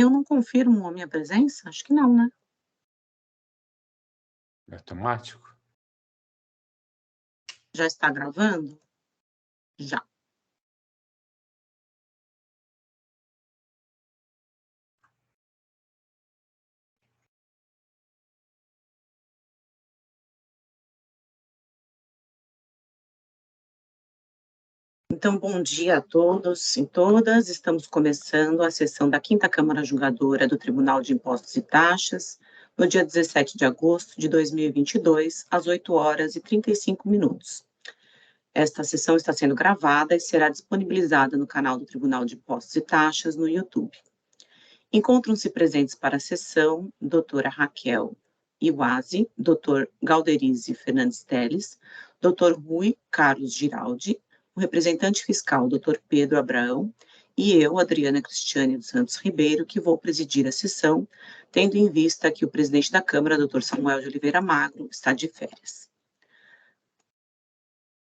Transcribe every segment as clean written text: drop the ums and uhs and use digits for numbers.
Eu não confirmo a minha presença? Acho que não, né? É automático? Já está gravando? Já. Então, bom dia a todos e todas. Estamos começando a sessão da 5ª Câmara Julgadora do Tribunal de Impostos e Taxas, no dia 17 de agosto de 2022, às 8h35. Esta sessão está sendo gravada e será disponibilizada no canal do Tribunal de Impostos e Taxas no YouTube. Encontram-se presentes para a sessão doutora Raquel Iwazi, doutor Galderize Fernandes Teles, doutor Rui Carlos Giraldi, o representante fiscal, doutor Pedro Abraão, e eu, Adriana Cristiane dos Santos Ribeiro, que vou presidir a sessão, tendo em vista que o presidente da Câmara, doutor Samuel de Oliveira Magro, está de férias.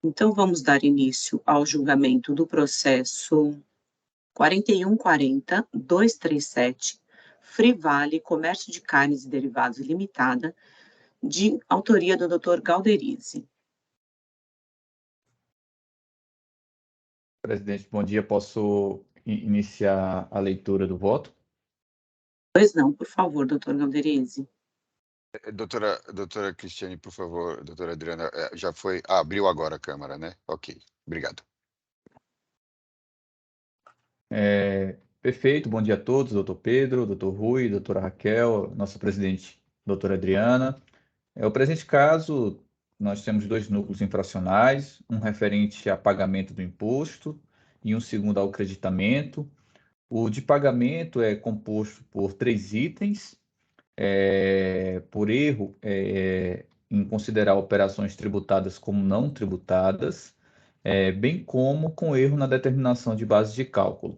Então, vamos dar início ao julgamento do processo 4140-237, Frivale Comércio de Carnes e Derivados Limitada, de autoria do Dr. Galderize. Presidente, bom dia. Posso iniciar a leitura do voto? Pois não, por favor, Dr. Galderize. Doutora Cristiane, por favor, doutora Adriana, já foi, abriu agora a Câmara, né? Ok, obrigado. Perfeito, bom dia a todos, doutor Pedro, doutor Rui, doutora Raquel, nossa presidente, doutora Adriana. O presente caso, nós temos 2 núcleos infracionais, um referente a pagamento do imposto e um segundo ao creditamento. O de pagamento é composto por 3 itens, por erro em considerar operações tributadas como não tributadas, bem como com erro na determinação de base de cálculo.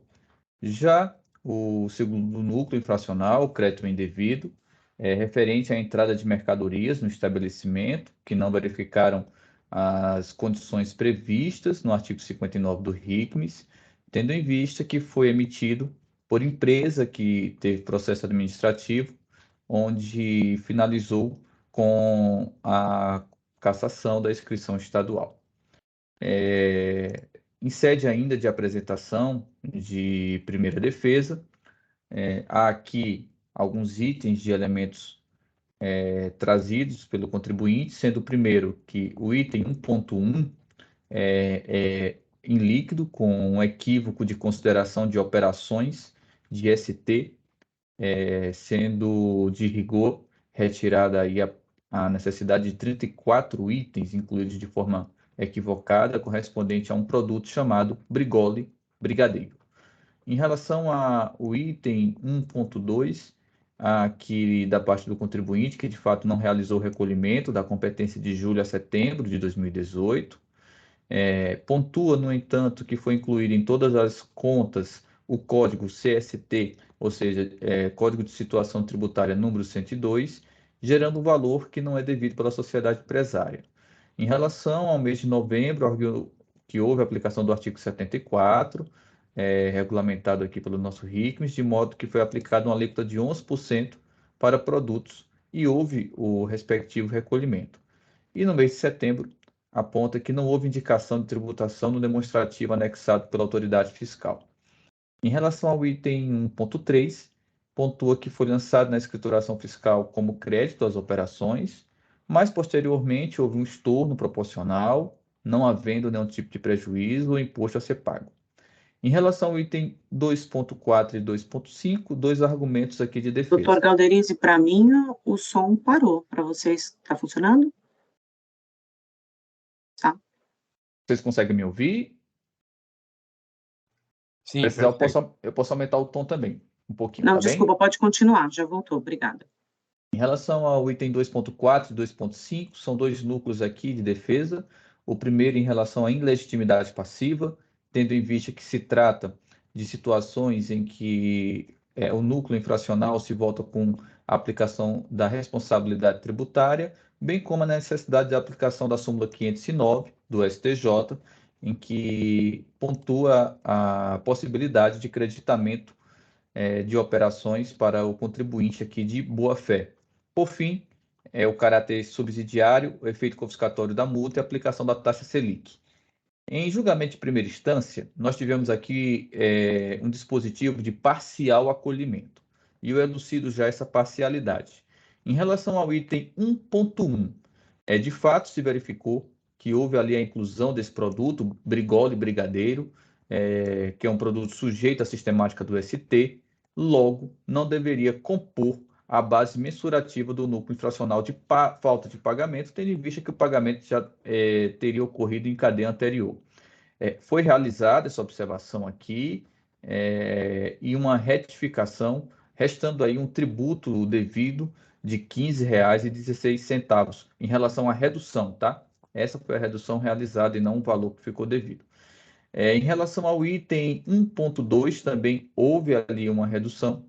Já o segundo núcleo infracional, o crédito indevido, é referente à entrada de mercadorias no estabelecimento que não verificaram as condições previstas no artigo 59 do RICMES, tendo em vista que foi emitido por empresa que teve processo administrativo, onde finalizou com a cassação da inscrição estadual. Em sede ainda de apresentação de primeira defesa, há aqui alguns itens de elementos trazidos pelo contribuinte, sendo o primeiro que o item 1.1 é em líquido, com um equívoco de consideração de operações de ST, sendo de rigor retirada aí a necessidade de 34 itens incluídos de forma equivocada, correspondente a um produto chamado Brigole Brigadeiro. Em relação ao item 1.2, aqui da parte do contribuinte, que de fato não realizou o recolhimento da competência de julho a setembro de 2018, pontua, no entanto, que foi incluído em todas as contas o código CST, ou seja, Código de Situação Tributária número 102, gerando um valor que não é devido pela sociedade empresária. Em relação ao mês de novembro, que houve a aplicação do artigo 74, regulamentado aqui pelo nosso RICMES, de modo que foi aplicado uma alíquota de 11% para produtos e houve o respectivo recolhimento. E no mês de setembro, aponta que não houve indicação de tributação no demonstrativo anexado pela autoridade fiscal. Em relação ao item 1.3, pontua que foi lançado na escrituração fiscal como crédito às operações, mas posteriormente houve um estorno proporcional, não havendo nenhum tipo de prejuízo ou imposto a ser pago. Em relação ao item 2.4 e 2.5, 2 argumentos aqui de defesa. Doutor Galderize, para mim o som parou. Para vocês, está funcionando? Tá. Vocês conseguem me ouvir? Sim, precisar, eu posso aumentar o tom também, um pouquinho, Não, tá desculpa, bem? pode continuar, já voltou, obrigada. Em relação ao item 2.4 e 2.5, são 2 núcleos aqui de defesa. O primeiro em relação à ilegitimidade passiva, tendo em vista que se trata de situações em que o núcleo infracional se volta com a aplicação da responsabilidade tributária, bem como a necessidade de aplicação da súmula 509 do STJ, em que pontua a possibilidade de creditamento de operações para o contribuinte aqui de boa-fé. Por fim, o caráter subsidiário, o efeito confiscatório da multa e a aplicação da taxa Selic. Em julgamento de primeira instância, nós tivemos aqui um dispositivo de parcial acolhimento, e eu elucido já essa parcialidade. Em relação ao item 1.1, de fato se verificou que houve ali a inclusão desse produto, Brigole Brigadeiro, que é um produto sujeito à sistemática do ST, logo não deveria compor a base mensurativa do núcleo infracional de falta de pagamento, tendo em vista que o pagamento já teria ocorrido em cadeia anterior. Foi realizada essa observação aqui e uma retificação, restando aí um tributo devido de R$ 15,16 em relação à redução, tá? Essa foi a redução realizada e não o valor que ficou devido. Em relação ao item 1.2, também houve ali uma redução,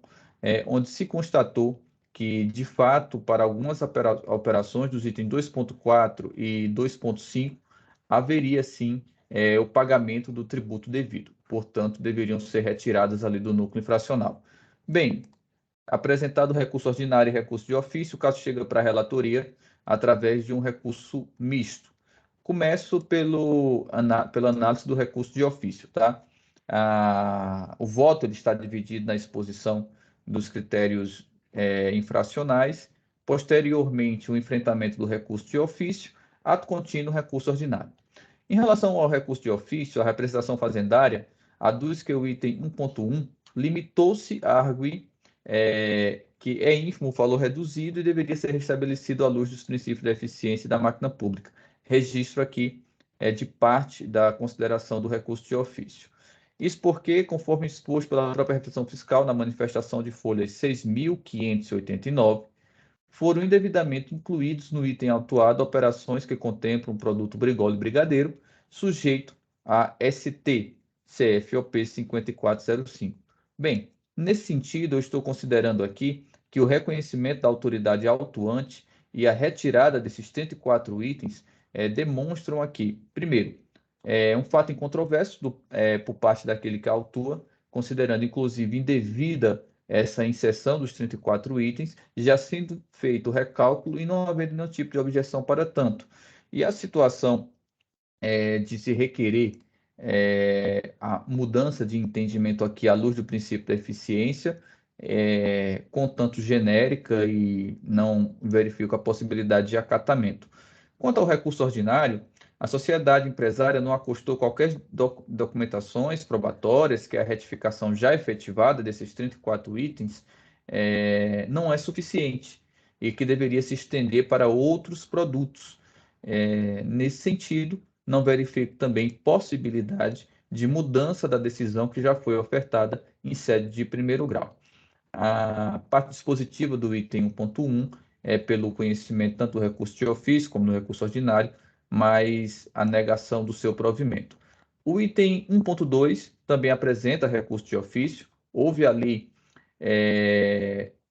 onde se constatou que, de fato, para algumas operações dos itens 2.4 e 2.5, haveria sim o pagamento do tributo devido. Portanto, deveriam ser retiradas ali do núcleo infracional. Bem, apresentado o recurso ordinário e recurso de ofício, o caso chega para a relatoria através de um recurso misto. Começo pela análise do recurso de ofício, tá? O voto ele está dividido na exposição dos critérios infracionais, posteriormente o enfrentamento do recurso de ofício, ato contínuo, recurso ordinário. Em relação ao recurso de ofício, a representação fazendária aduz que o item 1.1 limitou-se a arguir que é ínfimo o valor reduzido e deveria ser restabelecido à luz dos princípios da eficiência da máquina pública. Registro aqui de parte da consideração do recurso de ofício. Isso porque, conforme exposto pela própria representação fiscal na manifestação de folhas 6.589, foram indevidamente incluídos no item autuado operações que contemplam o produto Brigole Brigadeiro, sujeito a ST CFOP 5405. Bem, nesse sentido, eu estou considerando aqui que o reconhecimento da autoridade autuante e a retirada desses 34 itens demonstram aqui, primeiro, um fato incontroverso por parte daquele que autua, considerando inclusive indevida essa inserção dos 34 itens, já sendo feito o recálculo e não havendo nenhum tipo de objeção para tanto. E a situação de se requerer a mudança de entendimento aqui à luz do princípio da eficiência, contanto genérica e não verifico a possibilidade de acatamento. Quanto ao recurso ordinário, a sociedade empresária não acostou qualquer documentações probatórias que a retificação já efetivada desses 34 itens não é suficiente e que deveria se estender para outros produtos. Nesse sentido, não verifico também possibilidade de mudança da decisão que já foi ofertada em sede de primeiro grau. A parte dispositiva do item 1.1 é pelo conhecimento tanto do recurso de ofício como do recurso ordinário, mas a negação do seu provimento. O item 1.2 também apresenta recurso de ofício. Houve ali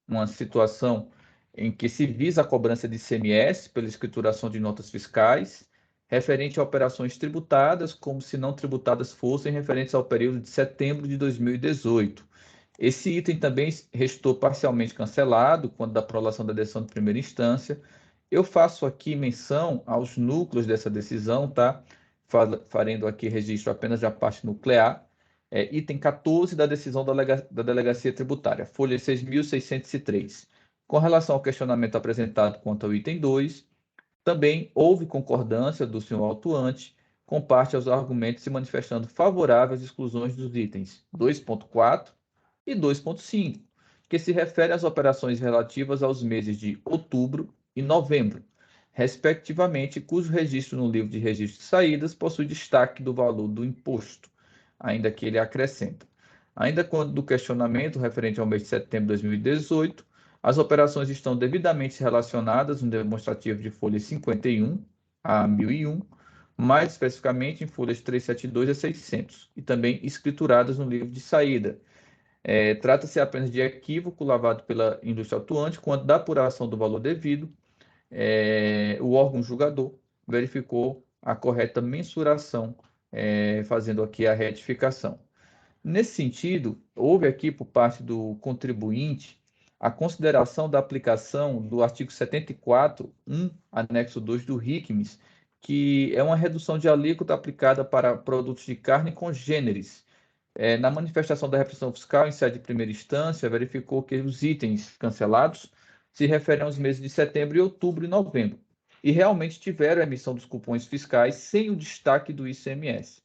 uma situação em que se visa a cobrança de ICMS pela escrituração de notas fiscais, referente a operações tributadas, como se não tributadas fossem referentes ao período de setembro de 2018. Esse item também restou parcialmente cancelado quando da prolação da decisão de primeira instância. Eu faço aqui menção aos núcleos dessa decisão, tá? Farendo aqui registro apenas da parte nuclear. Item 14 da decisão da Delegacia Tributária, folha 6.603. Com relação ao questionamento apresentado quanto ao item 2, também houve concordância do senhor autuante com parte aos argumentos se manifestando favoráveis às exclusões dos itens 2.4 e 2.5, que se refere às operações relativas aos meses de outubro e novembro, respectivamente, cujo registro no livro de registro de saídas possui destaque do valor do imposto, ainda que ele acrescenta. Ainda quanto do questionamento referente ao mês de setembro de 2018, as operações estão devidamente relacionadas no demonstrativo de folhas 51 a 1001, mais especificamente em folhas 372 a 600, e também escrituradas no livro de saída. Trata-se apenas de equívoco lavado pela indústria atuante quando da apuração do valor devido, o órgão julgador verificou a correta mensuração, fazendo aqui a retificação. Nesse sentido, houve aqui por parte do contribuinte a consideração da aplicação do artigo 74.1, anexo 2 do RICMES, que é uma redução de alíquota aplicada para produtos de carne congêneres. Na manifestação da repressão fiscal em sede de primeira instância, verificou que os itens cancelados se referem aos meses de setembro, outubro e novembro, e realmente tiveram a emissão dos cupons fiscais sem o destaque do ICMS.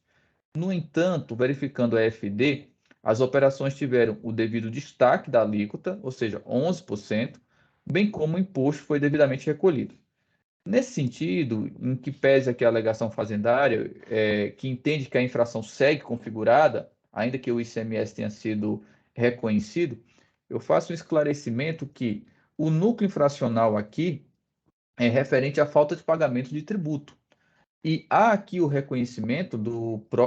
No entanto, verificando a FD, as operações tiveram o devido destaque da alíquota, ou seja, 11%, bem como o imposto foi devidamente recolhido. Nesse sentido, em que pese aqui a alegação fazendária, que entende que a infração segue configurada, ainda que o ICMS tenha sido reconhecido, eu faço um esclarecimento que o núcleo infracional aqui é referente à falta de pagamento de tributo. E há aqui o reconhecimento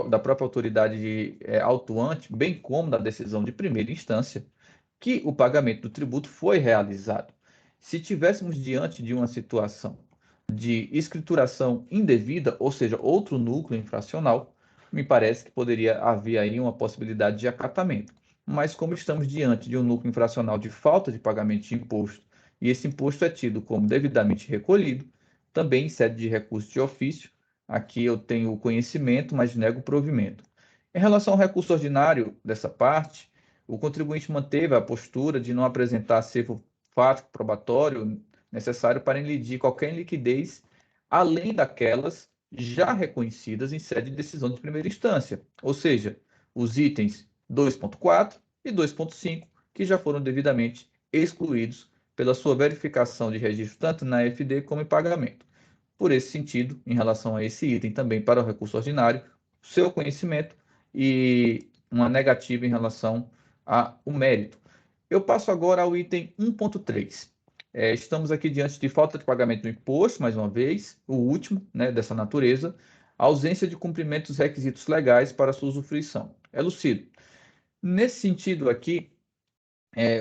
da própria autoridade autuante, bem como da decisão de primeira instância, que o pagamento do tributo foi realizado. Se tivéssemos diante de uma situação de escrituração indevida, ou seja, outro núcleo infracional, me parece que poderia haver aí uma possibilidade de acatamento. Mas como estamos diante de um núcleo infracional de falta de pagamento de imposto, e esse imposto é tido como devidamente recolhido, também em sede de recurso de ofício, aqui eu tenho o conhecimento, mas nego o provimento. Em relação ao recurso ordinário dessa parte, o contribuinte manteve a postura de não apresentar acervo fático probatório necessário para elidir qualquer iliquidez, além daquelas já reconhecidas em sede de decisão de primeira instância, ou seja, os itens 2.4 e 2.5, que já foram devidamente excluídos pela sua verificação de registro tanto na FD como em pagamento. Por esse sentido, em relação a esse item também para o recurso ordinário, seu conhecimento e uma negativa em relação ao mérito. Eu passo agora ao item 1.3. Estamos aqui diante de falta de pagamento do imposto, mais uma vez, o último, né, dessa natureza, ausência de cumprimento dos requisitos legais para sua usufruição. Elucido. Nesse sentido aqui,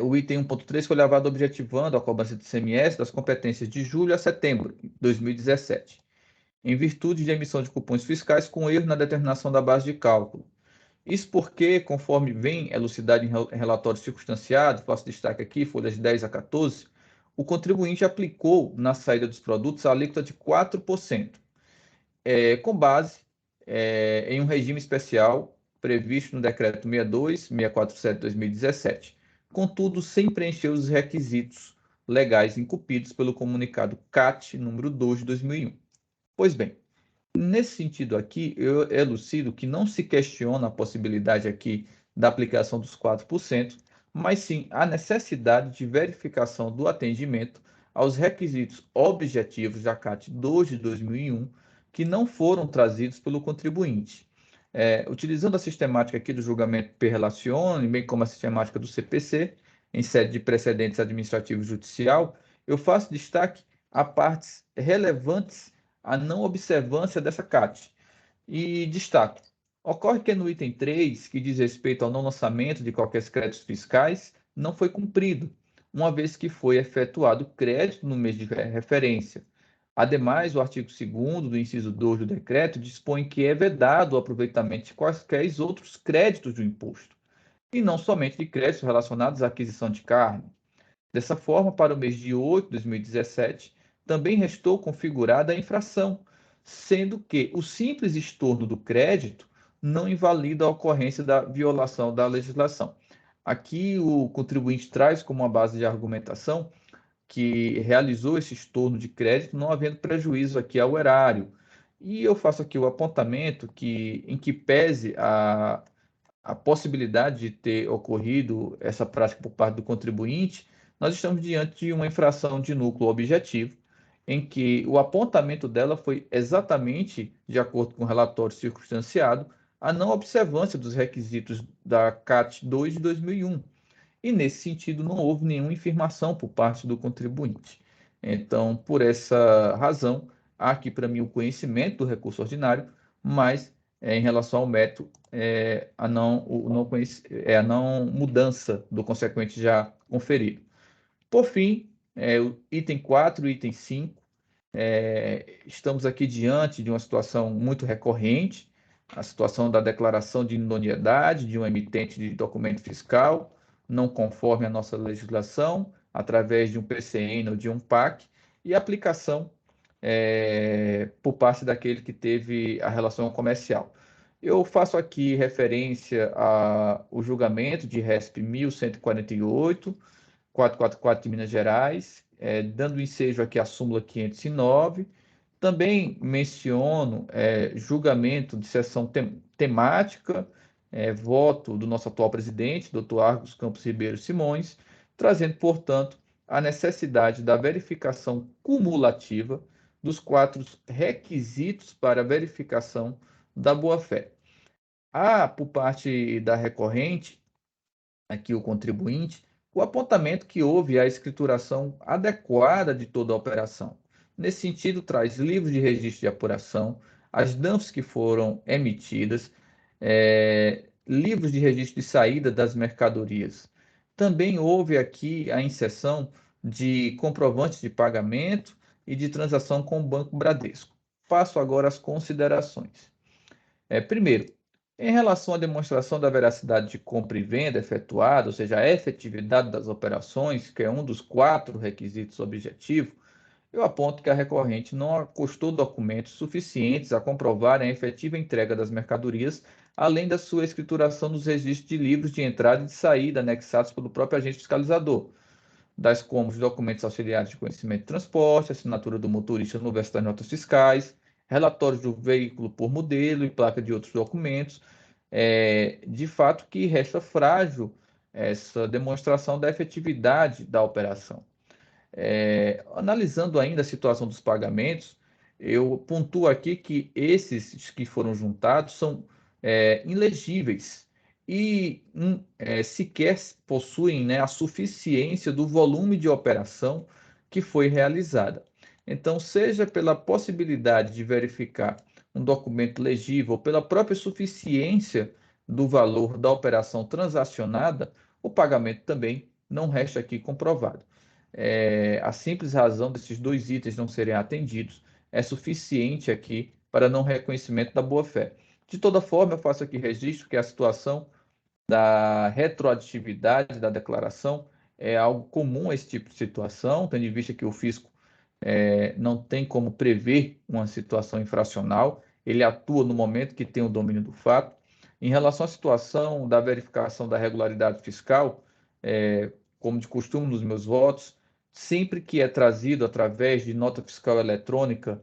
o item 1.3 foi levado objetivando a cobrança de ICMS das competências de julho a setembro de 2017, em virtude de emissão de cupons fiscais com erro na determinação da base de cálculo. Isso porque, conforme vem elucidado em relatório circunstanciado, faço destaque aqui, folhas 10 a 14, o contribuinte aplicou na saída dos produtos a alíquota de 4%, com base em um regime especial previsto no Decreto 62.647/2017, contudo, sem preencher os requisitos legais incumbidos pelo comunicado CAT número 2 de 2001. Pois bem, nesse sentido aqui, eu elucido que não se questiona a possibilidade aqui da aplicação dos 4%, mas sim a necessidade de verificação do atendimento aos requisitos objetivos da CAT 2 de 2001, que não foram trazidos pelo contribuinte. Utilizando a sistemática aqui do julgamento per relazione, bem como a sistemática do CPC, em sede de precedentes administrativo e judicial, eu faço destaque a partes relevantes à não observância dessa CAT. E destaco, ocorre que no item 3, que diz respeito ao não lançamento de qualquer créditos fiscais, não foi cumprido, uma vez que foi efetuado crédito no mês de referência. Ademais, o artigo 2º do inciso 2 do decreto dispõe que é vedado o aproveitamento de quaisquer outros créditos do imposto, e não somente de créditos relacionados à aquisição de carne. Dessa forma, para o mês de 8 de 2017, também restou configurada a infração, sendo que o simples estorno do crédito não invalida a ocorrência da violação da legislação. Aqui o contribuinte traz como uma base de argumentação que realizou esse estorno de crédito não havendo prejuízo aqui ao erário. E eu faço aqui o apontamento em que pese a possibilidade de ter ocorrido essa prática por parte do contribuinte, nós estamos diante de uma infração de núcleo objetivo, em que o apontamento dela foi exatamente, de acordo com o relatório circunstanciado, a não observância dos requisitos da CAT 2 de 2001. E, nesse sentido, não houve nenhuma infirmação por parte do contribuinte. Então, por essa razão, há aqui para mim o conhecimento do recurso ordinário, mas em relação ao método, a não mudança do consequente já conferido. Por fim, o item 4 e item 5, estamos aqui diante de uma situação muito recorrente, a situação da declaração de idoneidade de um emitente de documento fiscal, não conforme a nossa legislação, através de um PCN ou de um PAC, e aplicação por parte daquele que teve a relação comercial. Eu faço aqui referência ao julgamento de RESP 1148, 444 de Minas Gerais, dando ensejo aqui à súmula 509. Também menciono julgamento de sessão temática, voto do nosso atual presidente, Dr. Argos Campos Ribeiro Simões, trazendo, portanto, a necessidade da verificação cumulativa dos 4 requisitos para a verificação da boa-fé. Há, por parte da recorrente, aqui o contribuinte, o apontamento que houve a escrituração adequada de toda a operação. Nesse sentido, traz livros de registro de apuração, as DANFs que foram emitidas, livros de registro de saída das mercadorias. Também houve aqui a inserção de comprovantes de pagamento e de transação com o Banco Bradesco. Faço agora as considerações. Primeiro, em relação à demonstração da veracidade de compra e venda efetuada, ou seja, a efetividade das operações, que é um dos 4 requisitos objetivos, eu aponto que a recorrente não acostou documentos suficientes a comprovarem a efetiva entrega das mercadorias, além da sua escrituração nos registros de livros de entrada e de saída anexados pelo próprio agente fiscalizador, das como os documentos auxiliares de conhecimento de transporte, assinatura do motorista no verso das notas fiscais, relatórios do veículo por modelo e placa de outros documentos. De fato que resta frágil essa demonstração da efetividade da operação. Analisando ainda a situação dos pagamentos, eu pontuo aqui que esses que foram juntados são ilegíveis e sequer possuem, né, a suficiência do volume de operação que foi realizada. Então, seja pela possibilidade de verificar um documento legível ou pela própria suficiência do valor da operação transacionada, o pagamento também não resta aqui comprovado. A simples razão desses 2 itens não serem atendidos é suficiente aqui para não reconhecimento da boa-fé. De toda forma, eu faço aqui registro que a situação da retroatividade da declaração é algo comum a esse tipo de situação, tendo em vista que o fisco não tem como prever uma situação infracional, ele atua no momento que tem o domínio do fato. Em relação à situação da verificação da regularidade fiscal, como de costume nos meus votos, sempre que é trazido através de nota fiscal eletrônica,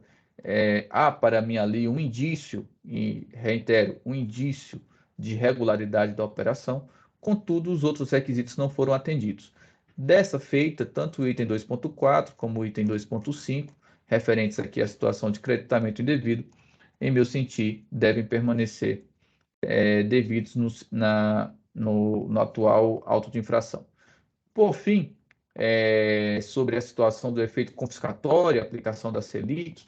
há para mim ali um indício, e reitero, um indício de regularidade da operação, contudo, os outros requisitos não foram atendidos. Dessa feita, tanto o item 2.4 como o item 2.5, referentes aqui à situação de creditamento indevido, em meu sentir, devem permanecer devidos no atual auto de infração. Por fim, sobre a situação do efeito confiscatório, aplicação da Selic,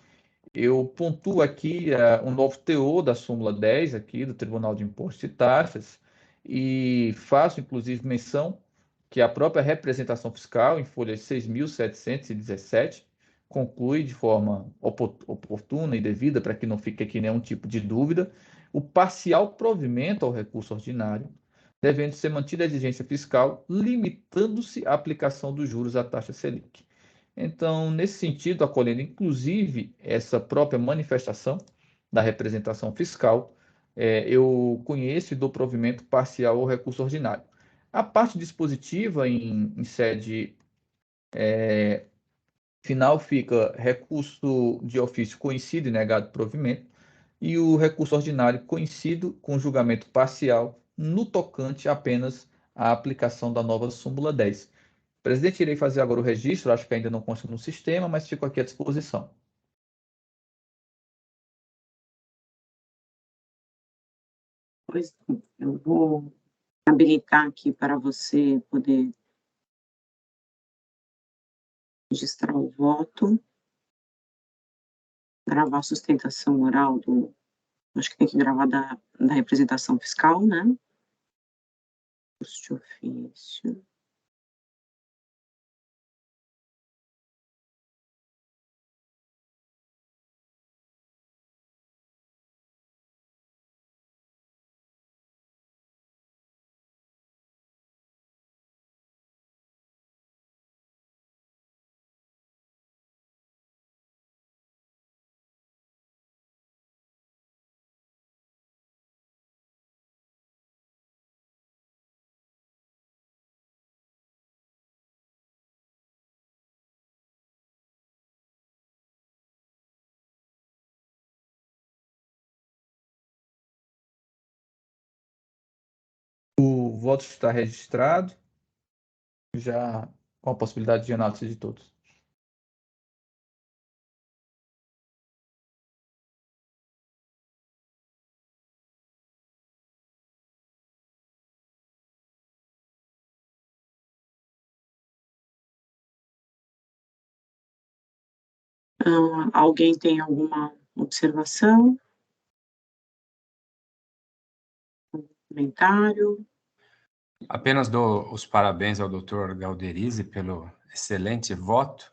eu pontuo aqui um novo teor da súmula 10 aqui do Tribunal de Impostos e Taxas e faço, inclusive, menção que a própria representação fiscal, em folha 6.717, conclui de forma oportuna e devida, para que não fique aqui nenhum tipo de dúvida, o parcial provimento ao recurso ordinário, devendo ser mantida a exigência fiscal, limitando-se à aplicação dos juros à taxa Selic. Então, nesse sentido, acolhendo inclusive essa própria manifestação da representação fiscal, eu conheço e dou provimento parcial ao recurso ordinário. A parte dispositiva, em sede final, fica recurso de ofício conhecido e negado provimento, e o recurso ordinário conhecido com julgamento parcial no tocante apenas à aplicação da nova súmula 10. Presidente, irei fazer agora o registro, acho que ainda não consta no sistema, mas fico aqui à disposição. Pois eu vou habilitar aqui para você poder registrar o voto, gravar a sustentação oral acho que tem que gravar da representação fiscal, né? Custo de ofício. voto está registrado, já com a possibilidade de análise de todos. Alguém tem alguma observação? Comentário? Apenas dou os parabéns ao Dr. Galderizzi pelo excelente voto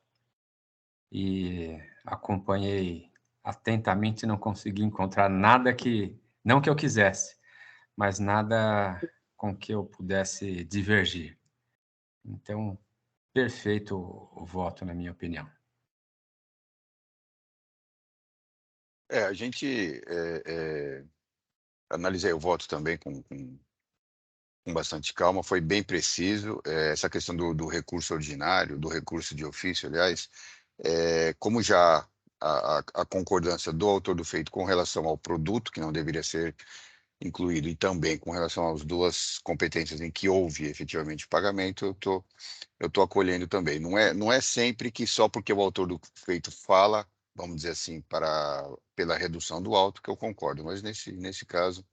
e acompanhei atentamente e não consegui encontrar nada não que eu quisesse, mas nada com que eu pudesse divergir. Então, perfeito o voto, na minha opinião. A gente analisei o voto também com bastante calma, foi bem preciso. Essa questão do recurso ordinário, do recurso de ofício, aliás, como já a concordância do autor do feito com relação ao produto, que não deveria ser incluído, e também com relação às duas competências em que houve efetivamente pagamento, eu tô acolhendo também. Não é sempre que só porque o autor do feito fala, vamos dizer assim, pela redução do auto, que eu concordo, mas nesse caso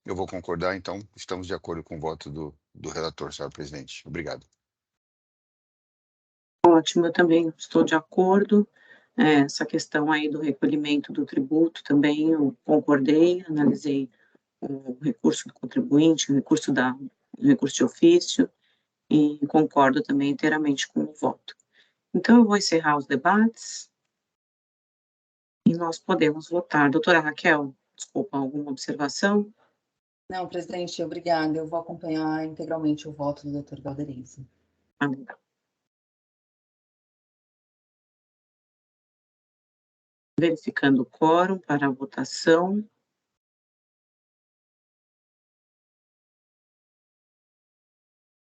eu vou concordar, então estamos de acordo com o voto do relator, senhor presidente. Obrigado. Ótimo, eu também estou de acordo. Essa questão aí do recolhimento do tributo também eu concordei, analisei o recurso do contribuinte, o recurso de ofício, e concordo também inteiramente com o voto. Então, eu vou encerrar os debates e nós podemos votar. Doutora Raquel, desculpa, alguma observação? Não, presidente, obrigada. Eu vou acompanhar integralmente o voto do Dr. Galderizzi. Verificando o quórum para a votação.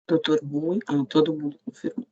Doutor Rui, todo mundo confirmou.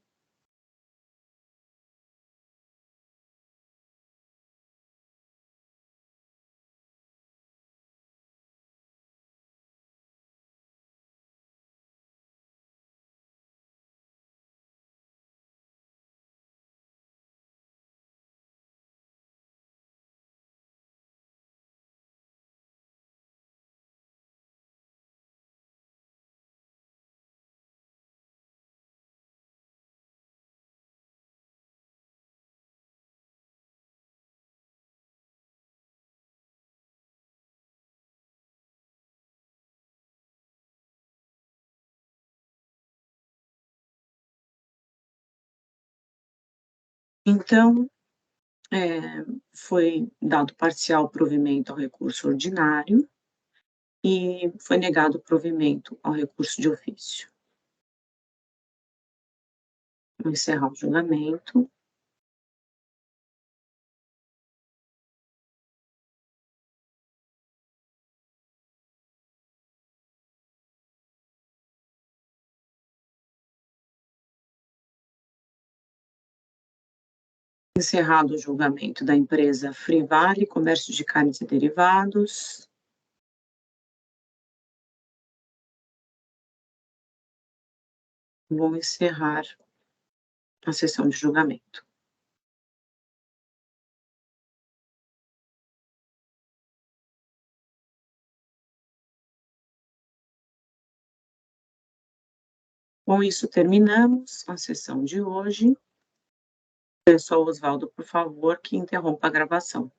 Então, foi dado parcial provimento ao recurso ordinário e foi negado provimento ao recurso de ofício. Vou encerrar o julgamento. Encerrado o julgamento da empresa Frivale Comércio de Carnes e Derivados. Vou encerrar a sessão de julgamento. Com isso, terminamos a sessão de hoje. Peço ao Oswaldo, por favor, que interrompa a gravação.